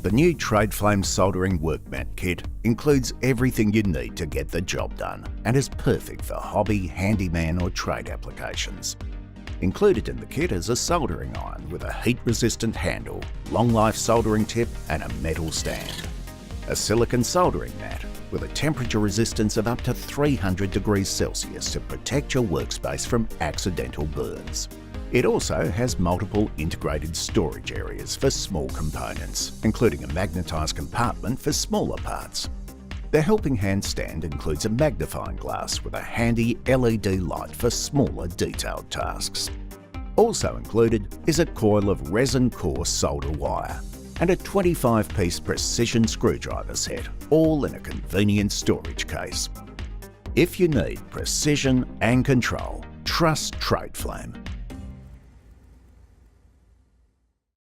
The new Tradeflame Soldering Workmat Kit includes everything you need to get the job done and is perfect for hobby, handyman or trade applications. Included in the kit is a soldering iron with a heat-resistant handle, long-life soldering tip and a metal stand. A silicon soldering mat with a temperature resistance of up to 300 degrees Celsius to protect your workspace from accidental burns. It also has multiple integrated storage areas for small components, including a magnetised compartment for smaller parts. The helping hand stand includes a magnifying glass with a handy LED light for smaller detailed tasks. Also included is a coil of resin core solder wire and a 25-piece precision screwdriver set, all in a convenient storage case. If you need precision and control, trust Tradeflame.